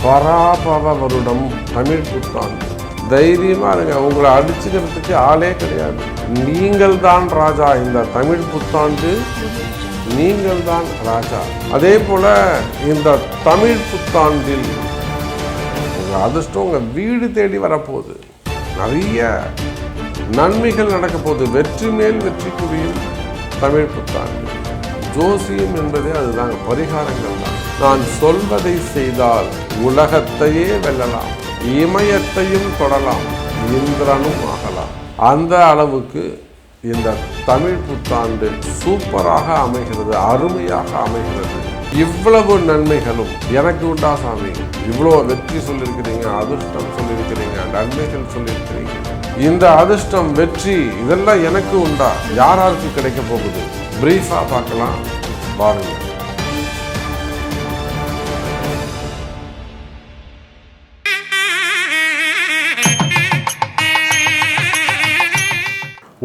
பராபவ வருடம் தமிழ் புத்தாண்டு. தைரியமா இருங்க, உங்களை அடிச்சுக்கிறதுக்கு ஆளே கிடையாது. நீங்கள் தான் ராஜா. இந்த தமிழ் புத்தாண்டு நீங்கள் தான் ராஜா. அதே போல இந்த தமிழ் புத்தாண்டில் உங்கள் அதிர்ஷ்டம் உங்கள் வீடு தேடி வரப்போகுது. நிறைய நன்மைகள் நடக்க போகுது. வெற்றி மேல் வெற்றி குவியும் தமிழ் புத்தாண்டு. ஜோசியம் என்பதே அதுதாங்க, பரிகாரங்கள் தான். நான் சொல்வதை செய்தால் உலகத்தையே வெல்லலாம், இமயத்தையும் தொடலாம், இந்திரனும் ஆகலாம். அந்த அளவுக்கு இந்த தமிழ் புத்தாண்டு சூப்பராக அமைகிறது, அருமையாக அமைகிறது. இவ்வளவு நன்மைகளும் எனக்கு உண்டா சாமி? இவ்வளோ வெற்றி சொல்லியிருக்கிறீங்க, அதிர்ஷ்டம் சொல்லியிருக்கிறீங்க, நன்மைகள் சொல்லியிருக்கிறீங்க. இந்த அதிர்ஷ்டம், வெற்றி இதெல்லாம் எனக்கு உண்டா? யாராருக்கு கிடைக்க போகுது? பிரீஃபாக பார்க்கலாம் பாருங்க.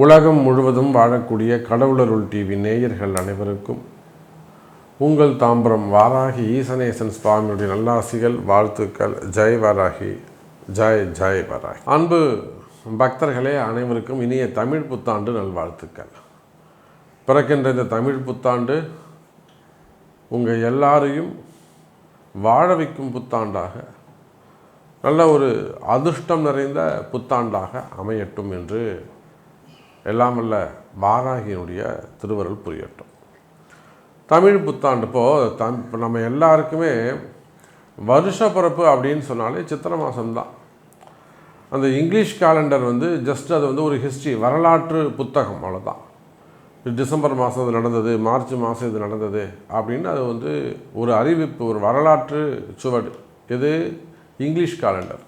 உலகம் முழுவதும் வாழக்கூடிய கடவுளருள் டிவி நேயர்கள் அனைவருக்கும் உங்கள் தாம்பரம் வாராகி ஈசனேசன் சுவாமியுடைய நல்லாசிகள், வாழ்த்துக்கள். ஜெய் வாராகி, ஜெய் ஜெய் வாராகி. அன்பு பக்தர்களே அனைவருக்கும் இனிய தமிழ் புத்தாண்டு நல்வாழ்த்துக்கள். பிறக்கின்ற இந்த தமிழ் புத்தாண்டு உங்கள் எல்லாரையும் வாழ வைக்கும் புத்தாண்டாக, நல்ல ஒரு அதிர்ஷ்டம் நிறைந்த புத்தாண்டாக அமையட்டும் என்று எல்லாமல்ல வாராகியினுடைய திருவருள் புரியட்டும். தமிழ் புத்தாண்டு இப்போது நம்ம எல்லாருக்குமே வருஷ பிறப்பு அப்படின்னு சொன்னாலே சித்திரை மாதம்தான். அந்த இங்கிலீஷ் கேலண்டர் ஜஸ்ட் அது ஒரு ஹிஸ்ட்ரி, வரலாற்று புத்தகம், அவ்வளோதான். டிசம்பர் மாதம் இது நடந்தது, மார்ச் மாதம் இது நடந்தது அப்படின்னு அது ஒரு அறிவிப்பு, ஒரு வரலாற்று சுவடு. இது இங்கிலீஷ் கேலண்டர்.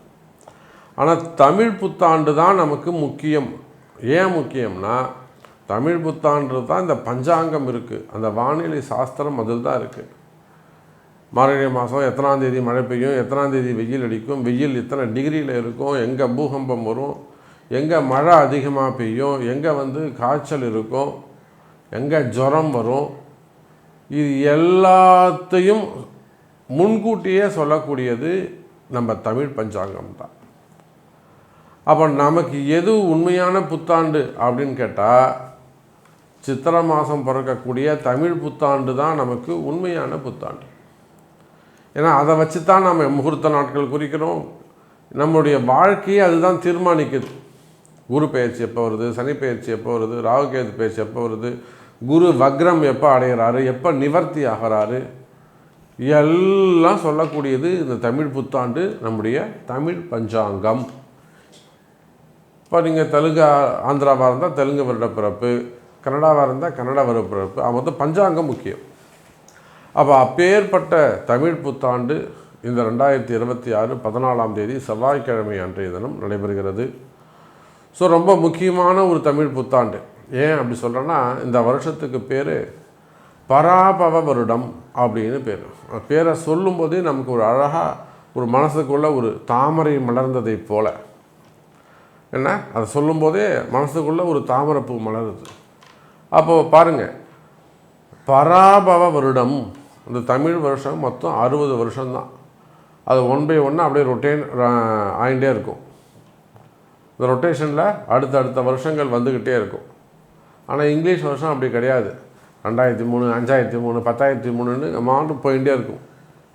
ஆனால் தமிழ் புத்தாண்டு தான் நமக்கு முக்கியம். ஏன் முக்கியம்னா, தமிழ் புத்தாண்டு தான் இந்த பஞ்சாங்கம் இருக்குது, அந்த வானிலை சாஸ்திரம் அதில் தான் இருக்குது. மார்கழி மாதம் எத்தனாம் தேதி மழை பெய்யும், எத்தனாம் தேதி வெயில் அடிக்கும், வெயில் இத்தனை டிகிரியில் இருக்கும், எங்கே பூகம்பம் வரும், எங்கே மழை அதிகமாக பெய்யும், எங்கே காய்ச்சல் இருக்கும், எங்கே ஜுரம் வரும், இது எல்லாத்தையும் முன்கூட்டியே சொல்லக்கூடியது நம்ம தமிழ் பஞ்சாங்கம் தான். அப்போ நமக்கு எது உண்மையான புத்தாண்டு அப்படின்னு கேட்டால், சித்திரை மாதம் பிறக்கக்கூடிய தமிழ் புத்தாண்டு தான் நமக்கு உண்மையான புத்தாண்டு. ஏன்னா அதை வச்சு தான் நம்ம முகூர்த்த நாட்கள் குறிக்கிறோம். நம்மளுடைய வாழ்க்கையை அதுதான் தீர்மானிக்குது. குரு பெயர்ச்சி எப்போ வருது, சனி பெயர்ச்சி எப்போ வருது, ராகுகேது பெயர்ச்சி எப்போ வருது, குரு வக்ரம் எப்போ அடைகிறாரு, எப்போ நிவர்த்தி ஆகிறாரு, எல்லாம் சொல்லக்கூடியது இந்த தமிழ் புத்தாண்டு, நம்முடைய தமிழ் பஞ்சாங்கம். இப்போ நீங்கள் தெலுங்கு ஆந்திராவாக இருந்தால் தெலுங்கு வருட பிறப்பு, கன்னடாவாக இருந்தால் கன்னடா வருட பிறப்பு, பஞ்சாங்கம் முக்கியம். அப்போ அப்பேற்பட்ட தமிழ் புத்தாண்டு இந்த 2026 14ஆம் தேதி செவ்வாய்க்கிழமை அன்றைய தினம் நடைபெறுகிறது. ஸோ ரொம்ப முக்கியமான ஒரு தமிழ் புத்தாண்டு. ஏன் அப்படி சொல்கிறேன்னா, இந்த வருஷத்துக்கு பேர் பராபவ வருடம் அப்படின்னு பேர். பேரை சொல்லும்போதே நமக்கு ஒரு அழகாக ஒரு மனசுக்குள்ளே ஒரு தாமரை மலர்ந்ததை போல, என்ன அதை சொல்லும்போதே மனசுக்குள்ளே ஒரு தாமரைப்பூ மலருது. அப்போது பாருங்கள், பராபவ வருடம், இந்த தமிழ் வருஷம் மொத்தம் 60 வருஷம்தான். அது 1 by 1 அப்படியே ரொட்டேன் ஆகிட்டே இருக்கும். இந்த ரொட்டேஷனில் அடுத்தடுத்த வருஷங்கள் வந்துக்கிட்டே இருக்கும். ஆனால் இங்கிலீஷ் வருஷம் அப்படி கிடையாது. 2003, 5003, 10,003ன்னு அமௌண்ட்டு போயிட்டே இருக்கும்,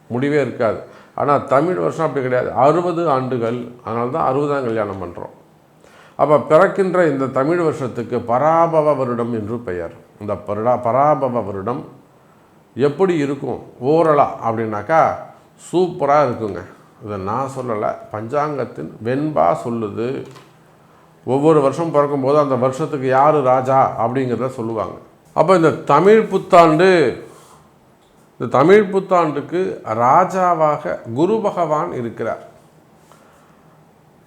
முடிவே இருக்காது. ஆனால் தமிழ் வருஷம் அப்படி கிடையாது, 60 ஆண்டுகள். அதனால தான் 60ஆம் கல்யாணம் பண்ணுறோம். அப்போ பிறக்கின்ற இந்த தமிழ் வருஷத்துக்கு பராபவ வருடம் என்று பெயர். இந்த பராபவ வருடம் எப்படி இருக்கும் ஓரலாக அப்படின்னாக்கா, சூப்பராக இருக்குங்க. இதை நான் சொல்லலை, பஞ்சாங்கத்தின் வெண்பா சொல்லுது. ஒவ்வொரு வருஷம் பிறக்கும்போது அந்த வருஷத்துக்கு யார் ராஜா அப்படிங்கிறத சொல்லுவாங்க. அப்போ இந்த தமிழ் புத்தாண்டுக்கு ராஜாவாக குரு பகவான் இருக்கிறார்.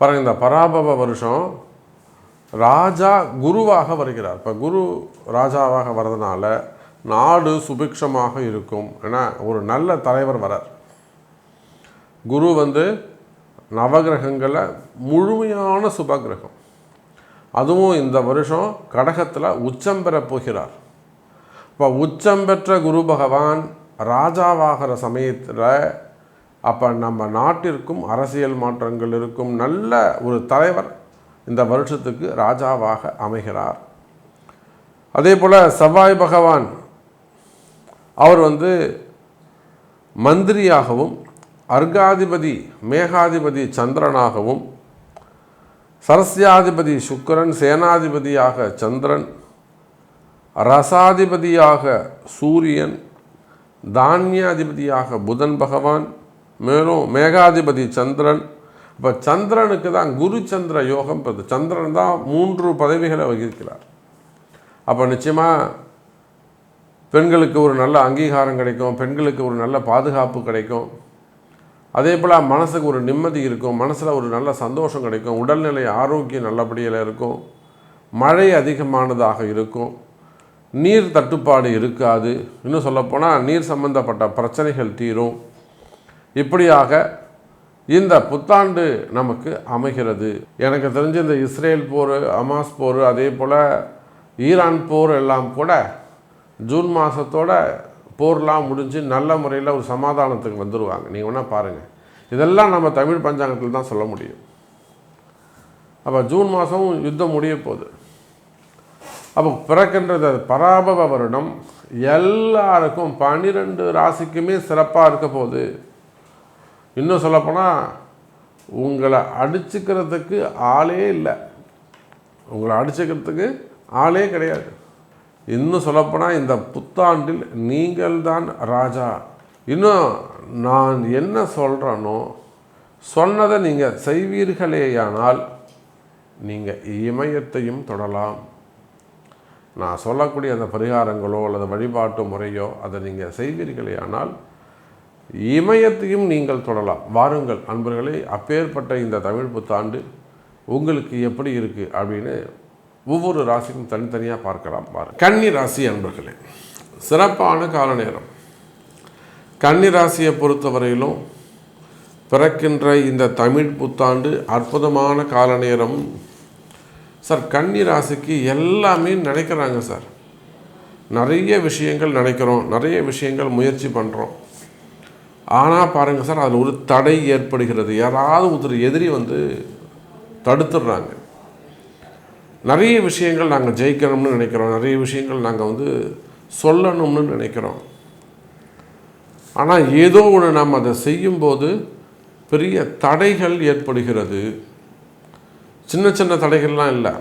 பாருங்கள், இந்த பராபவ வருஷம் ராஜா குருவாக வருகிறார். இப்போ குரு ராஜாவாக வர்றதுனால நாடு சுபிக்ஷமாக இருக்கும். ஏன்னா ஒரு நல்ல தலைவர் வரார். குரு நவகிரகங்களில் முழுமையான சுபகிரகம். அதுவும் இந்த வருஷம் கடகத்தில் உச்சம் பெற போகிறார். இப்போ உச்சம் பெற்ற குரு பகவான் ராஜாவாகிற சமயத்தில் அப்போ நம்ம நாட்டிற்கும் அரசியல் மாற்றங்கள் இருக்கும். நல்ல ஒரு தலைவர் இந்த வருஷத்துக்கு ராஜாவாக அமைகிறார். அதே போல் செவ்வாய் பகவான் அவர் மந்திரியாகவும், அர்காதிபதி மேகாதிபதி சந்திரனாகவும், சரஸ்யாதிபதி சுக்கிரன், சேனாதிபதியாக சந்திரன், ரசாதிபதியாக சூரியன், தானியாதிபதியாக புதன் பகவான், மேலும் மேகாதிபதி சந்திரன். இப்போ சந்திரனுக்கு தான் குரு சந்திர யோகம். சந்திரன் தான் 3 பதவிகளை வகிக்கிறார். அப்போ நிச்சயமாக பெண்களுக்கு ஒரு நல்ல அங்கீகாரம் கிடைக்கும், பெண்களுக்கு ஒரு நல்ல பாதுகாப்பு கிடைக்கும். அதே போல் மனசுக்கு ஒரு நிம்மதி இருக்கும், மனசில் ஒரு நல்ல சந்தோஷம் கிடைக்கும், உடல்நிலை ஆரோக்கியம் நல்லபடியில் இருக்கும், மழை அதிகமானதாக இருக்கும், நீர் தட்டுப்பாடு இருக்காது. இன்னும் சொல்லப்போனால் நீர் சம்பந்தப்பட்ட பிரச்சனைகள் தீரும். இப்படியாக இந்த புத்தாண்டு நமக்கு அமைகிறது. எனக்கு தெரிஞ்ச இந்த இஸ்ரேல் போர், ஹமாஸ் போர், அதே போல் ஈரான் போர் எல்லாம் கூட ஜூன் மாதத்தோட போர்லாம் முடிஞ்சு நல்ல முறையில் ஒரு சமாதானத்துக்கு வந்துடுவாங்க. நீங்கள் வேணால் பாருங்கள், இதெல்லாம் நம்ம தமிழ் பஞ்சாங்கத்தில் தான் சொல்ல முடியும். அப்போ ஜூன் மாதம் யுத்தம் முடிய போகுது. அப்போ பிறக்கின்றது பராபவ வருடம் எல்லாருக்கும் 12 ராசிக்குமே சிறப்பாக இருக்க போகுது. இன்னும் சொல்லப்போனால் உங்களை அடிச்சுக்கிறதுக்கு ஆளே இல்லை, உங்களை அடிச்சுக்கிறதுக்கு ஆளே கிடையாது. இன்னும் சொல்லப்போனால் இந்த புத்தாண்டில் நீங்கள் தான் ராஜா. இன்னும் நான் என்ன சொல்கிறேனோ சொன்னதை நீங்கள் செய்வீர்களேயானால் நீங்கள் இமயத்தையும் தொடலாம். நான் சொல்லக்கூடிய அந்த பரிகாரங்களோ அல்லது வழிபாட்டு முறையோ அதை நீங்கள் செய்வீர்களேயானால் இமயத்தையும் நீங்கள் தொடலாம். வாருங்கள் அன்பர்களே, அப்பேற்பட்ட இந்த தமிழ் புத்தாண்டு உங்களுக்கு எப்படி இருக்குது அப்படின்னு ஒவ்வொரு ராசிக்கும் தனித்தனியாக பார்க்கலாம். பாருங்கள். கன்னி ராசி அன்பர்களே, சிறப்பான கால நேரம். கன்னி ராசியை பொறுத்தவரையிலும் பிறக்கின்ற இந்த தமிழ் புத்தாண்டு அற்புதமான கால நேரம். சார், கன்னி ராசிக்கு எல்லாமே நினைக்கிறாங்க சார். நிறைய விஷயங்கள் நினைக்கிறோம், நிறைய விஷயங்கள் முயற்சி பண்ணுறோம். ஆனால் பாருங்கள் சார், அதில் ஒரு தடை ஏற்படுகிறது. யாராவது ஒரு எதிரி தடுத்துடுறாங்க. நிறைய விஷயங்கள் நாங்கள் ஜெயிக்கணும்னு நினைக்கிறோம், நிறைய விஷயங்கள் நாங்கள் சொல்லணும்னு நினைக்கிறோம். ஆனால் ஏதோ ஒன்று நாம் அதை செய்யும்போது பெரிய தடைகள் ஏற்படுகிறது. சின்ன சின்ன தடைகள்லாம் இல்லை.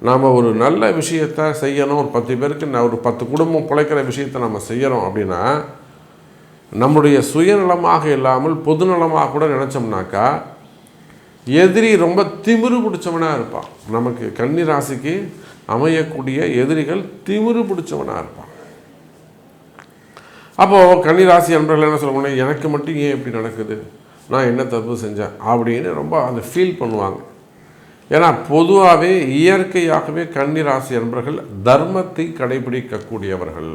நாம் ஒரு நல்ல விஷயத்தை செய்யணும், ஒரு 10 பேருக்கு ஒரு 10 குடும்பம் பிழைக்கிற விஷயத்தை நம்ம செய்யணும் அப்படின்னா நம்முடைய சுயநலமாக இல்லாமல் பொதுநலமாக கூட நினச்சோம்னாக்கா எதிரி ரொம்ப திமிரு பிடிச்சவனாக இருப்பான். நமக்கு கன்னி ராசிக்கு அமையக்கூடிய எதிரிகள் திமிரு பிடிச்சவனாக இருப்பான். அப்போது கன்னி ராசி அன்பர்கள் என்ன சொல்ல, எனக்கு மட்டும் ஏன் இப்படி நடக்குது, நான் என்ன தப்பு செஞ்சேன் அப்படின்னு ரொம்ப அந்த ஃபீல் பண்ணுவாங்க. ஏன்னா பொதுவாகவே இயற்கையாகவே கன்னி ராசி அன்பர்கள் தர்மத்தை கடைபிடிக்கக்கூடியவர்கள்.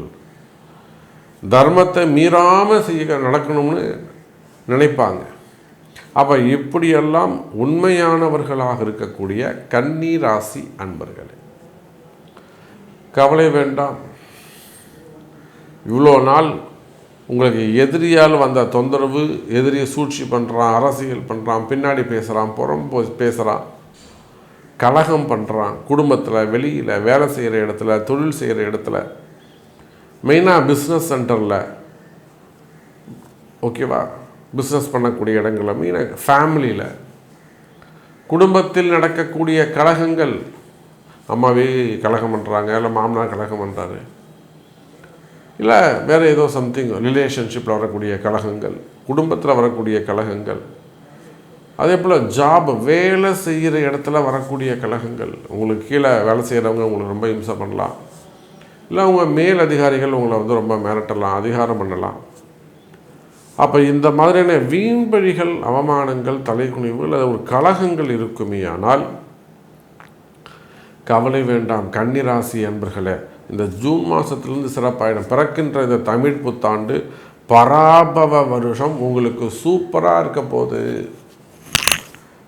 தர்மத்தை மீறாமல் நடக்கணும்னு நினைப்பாங்க. அப்போ இப்படியெல்லாம் உண்மையானவர்களாக இருக்கக்கூடிய கன்னி ராசி அன்பர்களே, கவலை வேண்டாம். இவ்வளோ நாள் உங்களுக்கு எதிரியால் வந்த தொந்தரவு, எதிரியை சூழ்ச்சி பண்ணுறான், அரசியல் பண்ணுறான், பின்னாடி பேசுகிறான், புறம் பேசுகிறான், கலகம் பண்ணுறான், குடும்பத்தில், வெளியில், வேலை செய்கிற இடத்துல, தொழில் செய்கிற இடத்துல, மெயினாக பிஸ்னஸ் சென்டரில், ஓகேவா, பிஸ்னஸ் பண்ணக்கூடிய இடங்களில், மெயினாக ஃபேமிலியில், குடும்பத்தில் நடக்கக்கூடிய கலகங்கள், அம்மாவே கலகம் பண்ணுறாங்க, இல்லை மாமனார் கலகம் பண்ணுறாரு, இல்லை வேறு ஏதோ சம்திங் ரிலேஷன்ஷிப்பில் வரக்கூடிய கலகங்கள், குடும்பத்தில் வரக்கூடிய கலகங்கள், அதே போல் ஜாப் வேலை செய்கிற இடத்துல வரக்கூடிய கலகங்கள், உங்களுக்கு கீழே வேலை செய்கிறவங்க உங்களுக்கு ரொம்ப இம்சை பண்ணலாம், இல்லை உங்கள் மேல் அதிகாரிகள் உங்களை ரொம்ப மிரட்டலாம், அதிகாரம் பண்ணலாம். அப்போ இந்த மாதிரியான வீண்பழிகள், அவமானங்கள், தலைக்குனிவுகள், அது ஒரு கலகங்கள் இருக்குமே. ஆனால் கவலை வேண்டாம் கன்னி ராசி அன்பர்களே, இந்த ஜூன் மாதத்துலேருந்து சிறப்பாயிடும். பிறக்கின்ற இந்த தமிழ் புத்தாண்டு பராபவ வருஷம் உங்களுக்கு சூப்பராக இருக்க போகுது.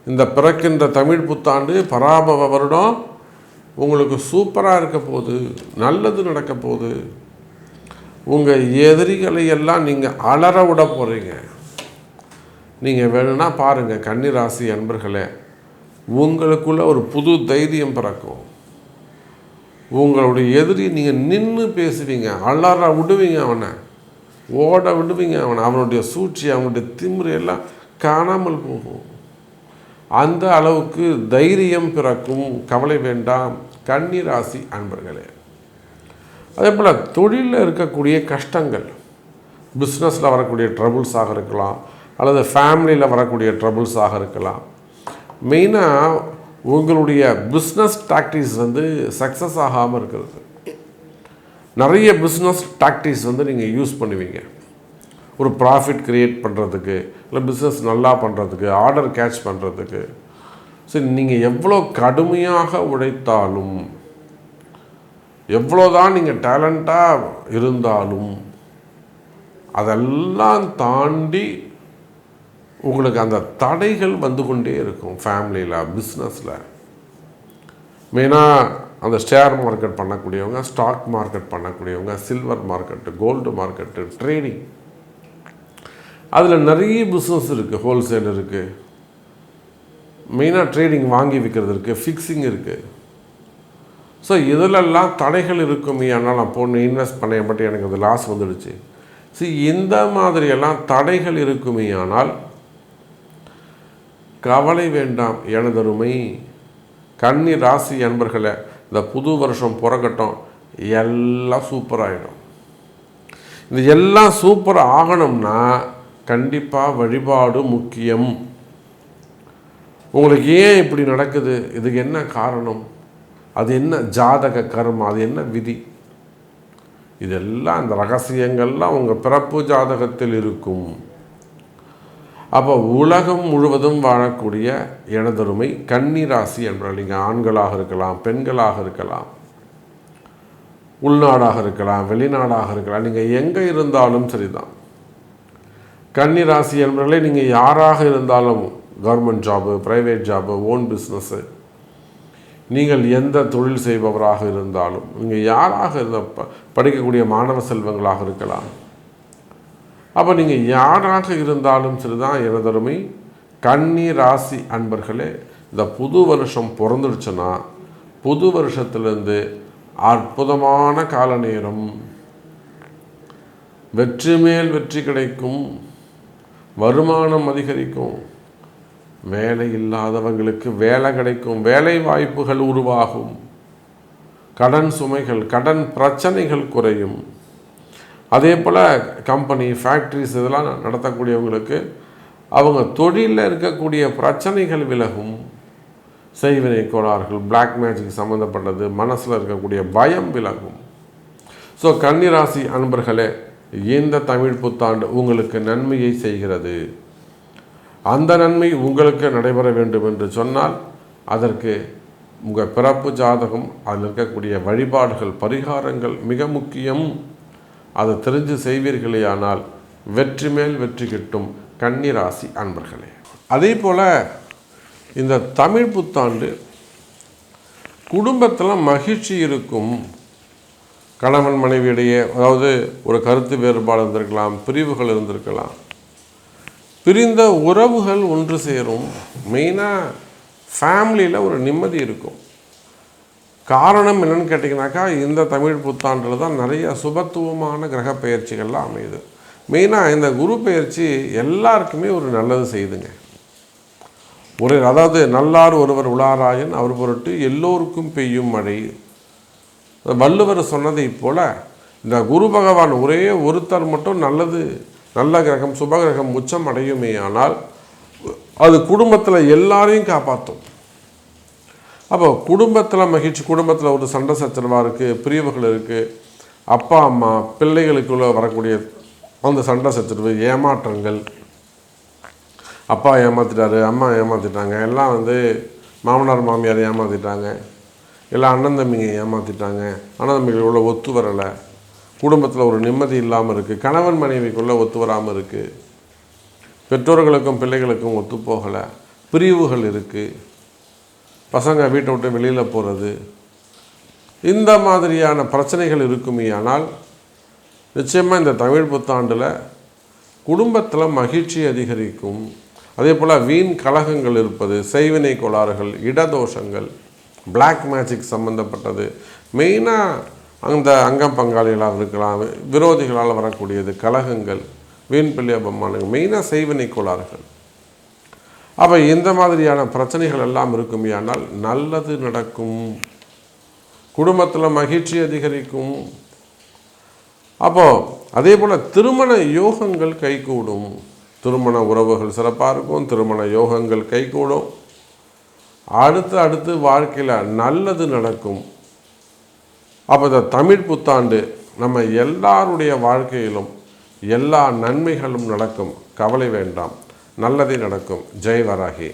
இந்த பிறக்கின்ற தமிழ் புத்தாண்டு பராபவ வருடம் உங்களுக்கு சூப்பராக இருக்க போகுது, நல்லது நடக்க போகுது. உங்கள் எதிரிகளை எல்லாம் நீங்கள் அலற விட போகிறீங்க. நீங்கள் வேணும்னா பாருங்கள் கன்னி ராசி அன்பர்களே, உங்களுக்குள்ள ஒரு புது தைரியம் பிறக்கும். உங்களுடைய எதிரி நீங்கள் நின்று பேசுவீங்க, அலற விடுவீங்க, அவனை ஓட விடுவீங்க, அவனுடைய சூழ்ச்சி, அவனுடைய திமிரு எல்லாம் காணாமல் போகும். அந்த அளவுக்கு தைரியம் பிறக்கும். கவலை வேண்டாம் கன்னி ராசி அன்பர்களே. அதே போல் தொழிலில் இருக்கக்கூடிய கஷ்டங்கள், பிஸ்னஸில் வரக்கூடிய ட்ரபுள்ஸாக இருக்கலாம், அல்லது ஃபேமிலியில் வரக்கூடிய ட்ரபுள்ஸாக இருக்கலாம். மெயினாக உங்களுடைய பிஸ்னஸ் டாக்டிக்ஸ் சக்ஸஸ் ஆகாமல் இருக்கிறது. நிறைய பிஸ்னஸ் டாக்டிக்ஸ் நீங்கள் யூஸ் பண்ணுவீங்க ஒரு ப்ராஃபிட் க்ரியேட் பண்ணுறதுக்கு, இல்லை பிஸ்னஸ் நல்லா பண்ணுறதுக்கு, ஆர்டர் கேட்ச் பண்ணுறதுக்கு. சரி, நீங்கள் எவ்வளோ கடுமையாக உழைத்தாலும், எவ்வளோதான் நீங்கள் டேலண்ட்டாக இருந்தாலும், அதெல்லாம் தாண்டி உங்களுக்கு அந்த தடைகள் வந்து கொண்டே இருக்கும். ஃபேமிலியில், பிஸ்னஸில், மெயினாக அந்த ஷேர் மார்க்கெட் பண்ணக்கூடியவங்க, ஸ்டாக் மார்க்கெட் பண்ணக்கூடியவங்க, silver market, gold market, trading, அதில் நிறைய பிஸ்னஸ் இருக்குது. ஹோல்சேல் இருக்குது, மெயினாக ட்ரேடிங் வாங்கி விற்கிறது இருக்குது, ஃபிக்ஸிங் இருக்குது. ஸோ இதிலெல்லாம் தடைகள் இருக்குமே. ஆனால் நான் போன இன்வெஸ்ட் பண்ணேன், பட் எனக்கு அது லாஸ் வந்துடுச்சு. ஸோ இந்த மாதிரியெல்லாம் தடைகள் இருக்குமே. ஆனால் கவலை வேண்டாம் எனதருமை கன்னி ராசி அன்பர்களே. இந்த புது வருஷம் பிறக்கட்டும், எல்லாம் சூப்பராகிடும். இது எல்லாம் சூப்பர் ஆகணும்னா கண்டிப்பாக வழிபாடு முக்கியம். உங்களுக்கு ஏன் இப்படி நடக்குது, இதுக்கு என்ன காரணம், அது என்ன ஜாதக கர்மம், அது என்ன விதி, இதெல்லாம் இந்த ரகசியங்கள்லாம் உங்கள் பிறப்பு ஜாதகத்தில் இருக்கும். அப்போ உலகம் முழுவதும் வாழக்கூடிய எனதருமை கன்னி ராசி என்பவர்கள், நீங்கள் ஆண்களாக இருக்கலாம், பெண்களாக இருக்கலாம், உள்நாடாக இருக்கலாம், வெளிநாடாக இருக்கலாம், நீங்கள் எங்கே இருந்தாலும் சரிதான். கன்னி ராசி என்பவர்களே, நீங்கள் யாராக இருந்தாலும், government job, private job, own business, நீங்கள் எந்த தொழில் செய்பவராக இருந்தாலும், நீங்கள் யாராக படிக்கக்கூடிய மாணவ செல்வங்களாக இருக்கலாம். அப்போ நீங்கள் யாராக இருந்தாலும் சரிதான் எனதருமை கன்னி ராசி அன்பர்களே. இந்த புது வருஷம் பிறந்துடுச்சுன்னா புது வருஷத்துலேருந்து அற்புதமான கால நேரம், வெற்றி மேல் வெற்றி கிடைக்கும், வருமானம் அதிகரிக்கும், வேலை இல்லாதவங்களுக்கு வேலை கிடைக்கும், வேலை வாய்ப்புகள் உருவாகும், கடன் சுமைகள், கடன் பிரச்சனைகள் குறையும். அதே போல் கம்பெனி, ஃபேக்ட்ரிஸ் இதெல்லாம் நடத்தக்கூடியவங்களுக்கு அவங்க தொழிலில் இருக்கக்கூடிய பிரச்சனைகள் விலகும், செய்வினை கோளாறுகள், பிளாக் மேஜிக் சம்மந்தப்பட்டது, மனசில் இருக்கக்கூடிய பயம் விலகும். ஸோ கன்னிராசி அன்பர்களே, இந்த தமிழ் புத்தாண்டு உங்களுக்கு நன்மையை செய்கிறது. அந்த நன்மை உங்களுக்கு நடைபெற வேண்டும் என்று சொன்னால் அதற்கு உங்கள் பிறப்பு ஜாதகம், அதில் இருக்கக்கூடிய வழிபாடுகள், பரிகாரங்கள் மிக முக்கியம். அதை தெரிஞ்சு செய்வீர்களே ஆனால் வெற்றி மேல் வெற்றி கிட்டும் கன்னிராசி அன்பர்களே. அதே போல் இந்த தமிழ் புத்தாண்டு குடும்பத்தில் மகிழ்ச்சி இருக்கும். கணவன் மனைவியிடையே, அதாவது ஒரு கருத்து வேறுபாடு இருந்திருக்கலாம், பிரிவுகள் இருந்திருக்கலாம், பிரிந்த உறவுகள் ஒன்று சேரும். மெயினாக ஃபேமிலியில் ஒரு நிம்மதி இருக்கும். காரணம் என்னென்னு கேட்டிங்கனாக்கா, இந்த தமிழ் புத்தாண்டில் தான் நிறைய சுபத்துவமான கிரக பயிற்சிகள்லாம் அமையுது. மெயினாக இந்த குரு பயிற்சி எல்லாருக்குமே ஒரு நல்லது செய்யுதுங்க. அதாவது நல்லார் ஒருவர் உளாராயன் அவர் பொருட்டு எல்லோருக்கும் பெய்யும் மழை. வள்ளுவர் சொன்னதை போல் இந்த குரு பகவான் ஒரே ஒருத்தர் மட்டும் நல்ல கிரகம், சுபகிரகம் உச்சம் அடையுமே ஆனால் அது குடும்பத்தில் எல்லாரையும் காப்பாற்றும். அப்போ குடும்பத்தில் மகிழ்ச்சி, குடும்பத்தில் ஒரு சண்டை சச்சரவாக இருக்குது, பிரிவுகள் இருக்குது, அப்பா அம்மா பிள்ளைகளுக்குள்ளே வரக்கூடிய அந்த சண்டை சச்சரவு, ஏமாற்றங்கள், அப்பா ஏமாற்றிட்டாரு, அம்மா ஏமாற்றிட்டாங்க, எல்லாம் மாமனார் மாமியார் ஏமாற்றிட்டாங்க, எல்லாம் அண்ணன் தம்பிங்க ஏமாற்றிட்டாங்க, அண்ணன் தம்பிகளுக்குள்ளே ஒத்து வரலை, குடும்பத்தில் ஒரு நிம்மதி இல்லாமல் இருக்குது, கணவன் மனைவிக்குள்ளே ஒத்து வராமல் இருக்குது, பெற்றோர்களுக்கும் பிள்ளைகளுக்கும் ஒத்து போகலை, பிரிவுகள் இருக்குது, பசங்க வீட்டை விட்டு வெளியில் போகிறது, இந்த மாதிரியான பிரச்சனைகள் இருக்குமே. ஆனால் நிச்சயமாக இந்த தமிழ் புத்தாண்டில் குடும்பத்தில் மகிழ்ச்சி அதிகரிக்கும். அதே போல் வீண் கலகங்கள் இருப்பது, செய்வினை கோளாறுகள், இடதோஷங்கள், பிளாக் மேஜிக் சம்மந்தப்பட்டது, மெயினாக அந்த அங்கம் பங்காளிகளாக இருக்கலாம், விரோதிகளால் வரக்கூடியது, கலகங்கள், வீண் பிள்ளை அபமானங்கள், மெயினாக செய்வினை கோளாறுகள். அப்போ இந்த மாதிரியான பிரச்சனைகள் எல்லாம் இருக்குமே, ஆனால் நல்லது நடக்கும், குடும்பத்தில் மகிழ்ச்சி அதிகரிக்கும். அப்போது அதே போல் திருமண யோகங்கள் கைகூடும், திருமண உறவுகள் சிறப்பாக இருக்கும், திருமண யோகங்கள் கைகூடும். அடுத்து வாழ்க்கையில் நல்லது நடக்கும். அப்போ இந்த தமிழ் புத்தாண்டு நம்ம எல்லாருடைய வாழ்க்கையிலும் எல்லா நன்மைகளும் நடக்கும், கவலை வேண்டாம், நல்லதே நடக்கும். ஜெய் வராகி,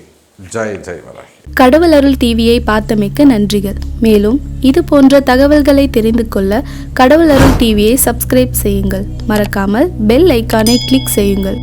ஜெய் ஜெய் வராகி. கடவுள் அருள் டிவியை பார்த்தமைக்க நன்றிகள். மேலும் இது போன்ற தகவல்களை தெரிந்து கொள்ள கடவுள் அருள் டிவியை சப்ஸ்கிரைப் செய்யுங்கள். மறக்காமல் பெல் ஐக்கானை கிளிக் செய்யுங்கள்.